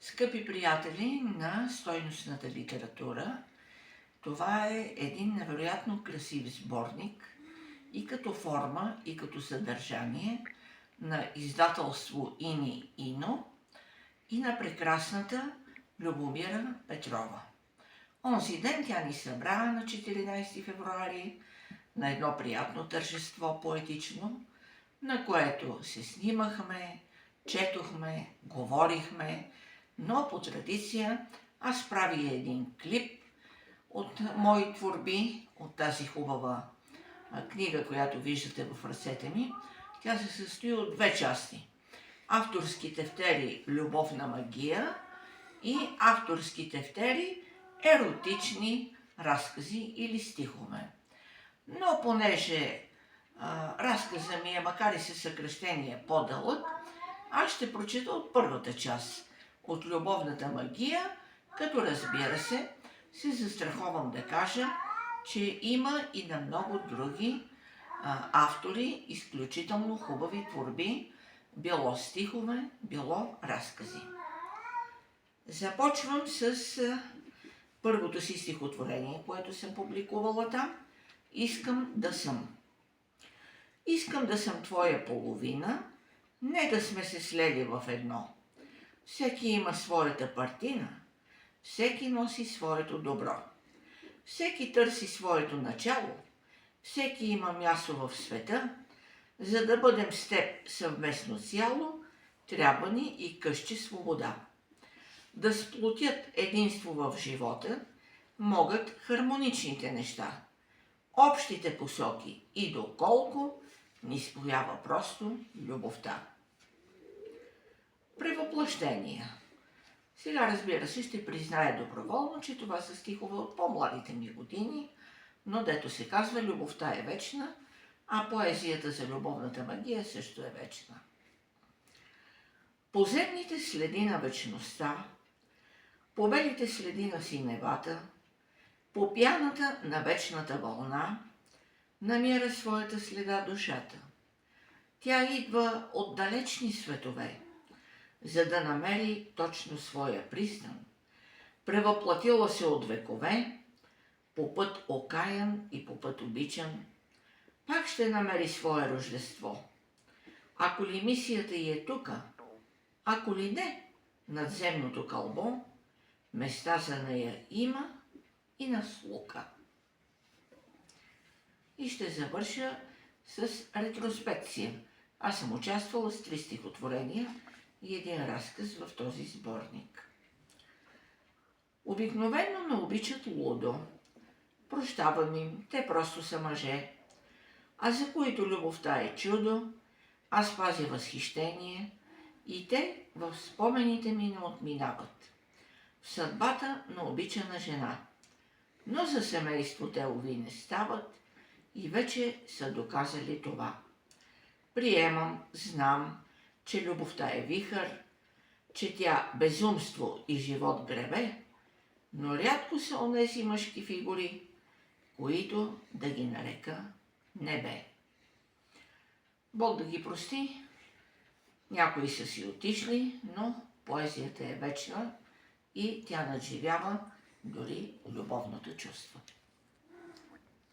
Скъпи приятели на стойностната литература, това е един невероятно красив сборник и като форма, и като съдържание на издателство Ини Ино и на прекрасната Любомира Петрова. Онзи ден тя ни събра на 14 февруари на едно приятно тържество поетично, на което се снимахме, четохме, говорихме, но по традиция аз правя един клип от мои творби, от тази хубава книга, която виждате в ръцете ми. Тя се състои от две части. Авторски тефтери "Любов на магия" и авторски тефтери "Еротични разкази или стихове". Но понеже разказа ми е, макар и със съкръщение, по-дълъг, аз ще прочета от първата част, от "Любовната магия", като разбира се застраховам да кажа, че има и на много други автори изключително хубави творби, било стихове, било разкази. Започвам с първото си стихотворение, което съм публикувала там. Искам да съм. Искам да съм твоя половина, не да сме се слели в едно. Всеки има своята партина, всеки носи своето добро. Всеки търси своето начало, всеки има място в света. За да бъдем с теб съвместно цяло, трябва ни и къще свобода. Да сплотят единство в живота могат хармоничните неща. Общите посоки и доколко ни споява просто любовта. Превъплъщения. Сега, разбира се, ще призная доброволно, че това са стихове от по-младите ми години, но дето се казва, любовта е вечна, а поезията за любовната магия също е вечна. По земните следи на вечността, по белите следи на синевата, по пяната на вечната вълна, намира своята следа душата. Тя идва от далечни светове, за да намери точно своя пристан. Превъплатила се от векове, по път окаян и по път обичан, пак ще намери свое рождество. Ако ли мисията й е тука, ако ли не, надземното кълбо, места за нея има и на слука. И ще завърша с ретроспекция. Аз съм участвала с 3 стихотворения и един разказ в този сборник. Обикновено ме обичат лудо. Прощавам им, те просто са мъже. А за които любовта е чудо, аз пазя възхищение и те в спомените ми не отминават. В съдбата на обичана жена. Но за семейство те, уви, не стават и вече са доказали това. Приемам, знам, че любовта е вихър, че тя безумство и живот гребе, но рядко са онези мъжки фигури, които да ги нарека небе. Бог да ги прости, някои са си отишли, но поезията е вечна и тя надживява дори любовното чувство.